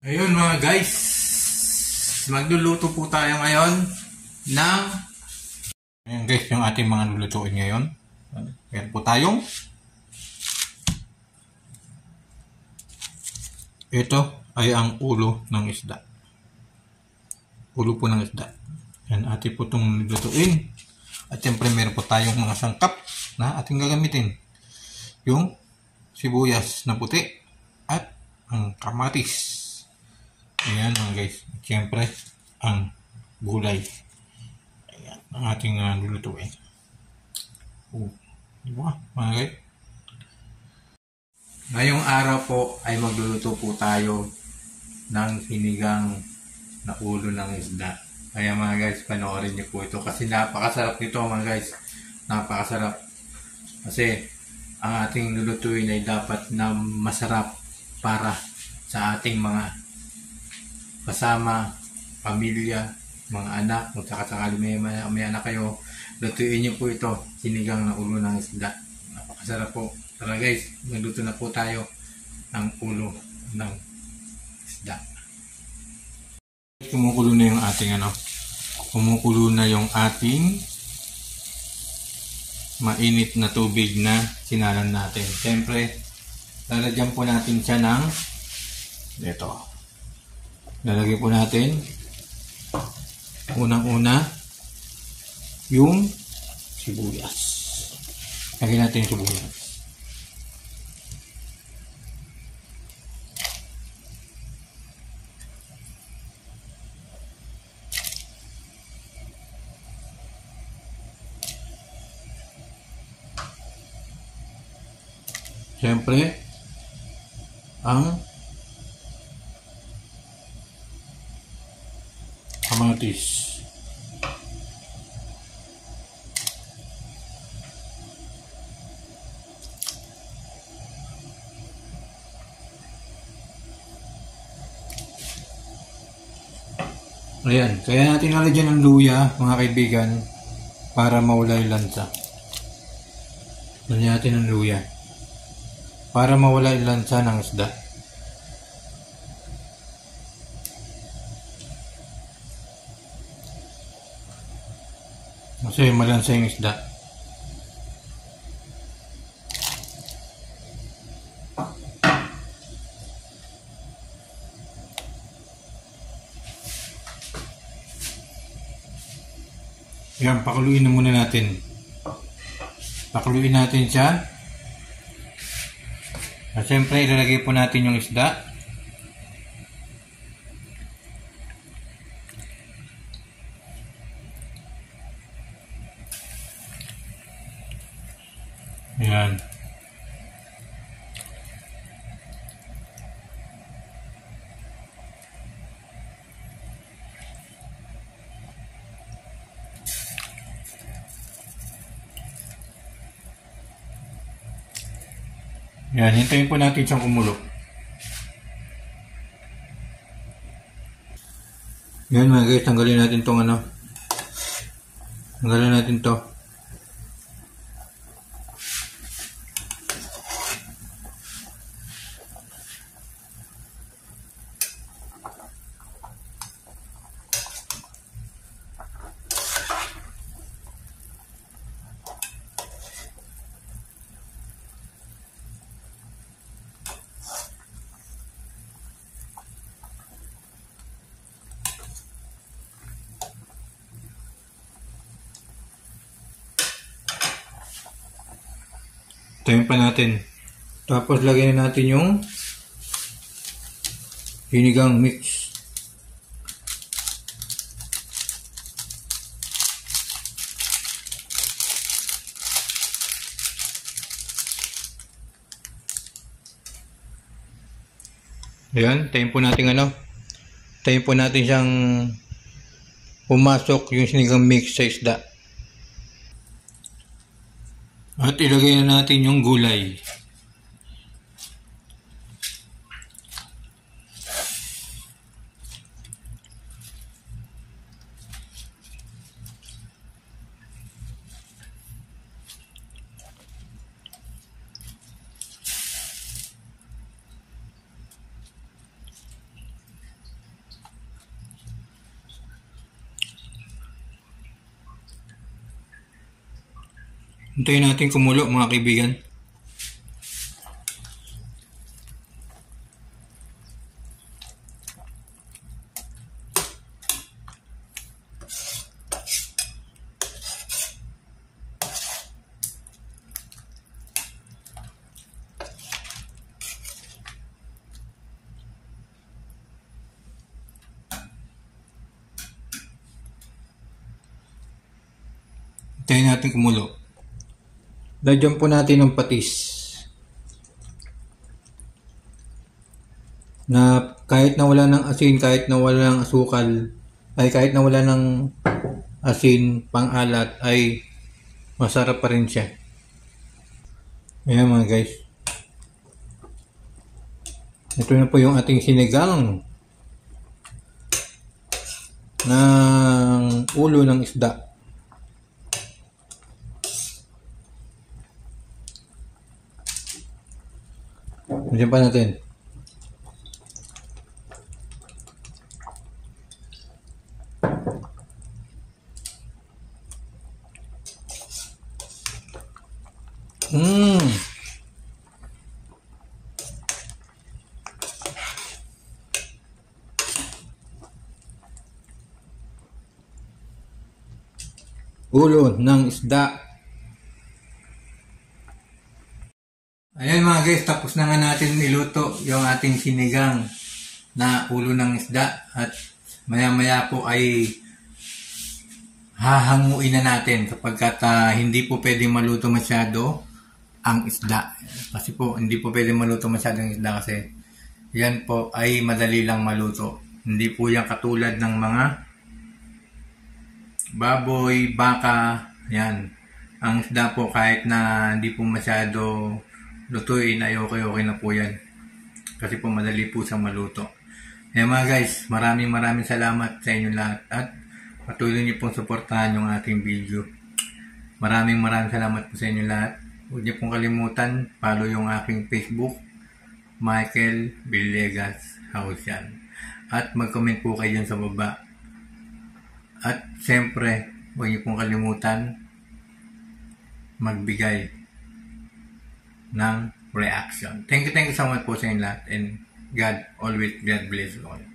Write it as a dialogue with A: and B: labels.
A: Ayun mga guys, magluluto po tayo ngayon ng Ayan guys, yung ating mga lulutuin ngayon. Meron po tayong ito ay ang ulo ng isda. Ulo po ng isda. Yan ating po itong lulutuin. At siyempre meron po tayong mga sangkap na ating gagamitin. Yung sibuyas na puti at ang kamatis. Ayan mga guys. Siyempre, ang gulay. Ayan, ang ating lulutuin. Diba mga guys? Ngayong araw po ay magluluto po tayo ng sinigang na ulo ng isda. Kaya mga guys, panoorin niyo po ito kasi napakasarap nito mga guys. Napakasarap. Kasi ang ating lulutuin ay dapat na masarap para sa ating mga kasama, pamilya, mga anak, kung sakasakali may anak kayo, lutuin niyo po ito, sinigang na ulo ng isda. Napakasarap po. Tara guys, nagluto na po tayo ng ulo ng isda. Kumukulo na yung ating kumukulo na yung ating mainit na tubig na sinalan natin. Siyempre, lalagyan po natin siya ng ito. Lalagyan po natin unang-una yung sibuyas. Lagyan natin yung sibuyas. Siyempre, ang kamatis. Ayan, kaya natin nalagyan ng luya, mga kaibigan, para mawala yung lansa. Lagyan natin ng luya para mawala yung lansa ng isda. Kasi malansa yung isda. Yan, pakuluin na muna natin. Pakuluin natin siya. At siyempre, ilalagay po natin yung isda. Ayan. Yan, hintayin po natin siyang kumulo. Yan mga guys, tanggalin natin tong tanggalin natin to. Tayin pa natin. Tapos lagyan natin yung sinigang mix. Ayan, tayin po natin tayin po natin siyang pumasok yung sinigang mix sa isda. At ilagay na natin yung gulay. Hintayin natin kumulo mga kaibigan. Hintayin natin kumulo. Lagyan po natin ng patis na kahit na wala ng asin, kahit na wala ng asukal, ay kahit na wala ng asin, pang-alat, ay masarap pa rin siya. Ayan mga guys. Ito na po yung ating sinigang ng ulo ng isda. Diyan pa natin. Ulo ng isda. Ayan mga guys, tapos na nga natin iluto yung ating sinigang na ulo ng isda at maya-maya po ay hahanguin na natin sapagkat hindi po pwede maluto masyado ang isda. Kasi po hindi po pwede maluto masyado ang isda kasi yan po ay madali lang maluto. Hindi po yan katulad ng mga baboy, baka, yan. Ang isda po kahit na hindi po masyado lutuin ay okay na po yan. Kasi po madali po siyang maluto. Kaya mga guys, maraming salamat sa inyo lahat at patuloy niyo pong suportahan yung ating video. Maraming salamat po sa inyo lahat. Huwag niyo pong kalimutan, follow yung aking Facebook, Michael Villegas House yan. At mag-comment po kayo sa baba. At siyempre, huwag niyo pong kalimutan magbigay ng reaction. Thank you so much po sa inyo lahat and God bless you all.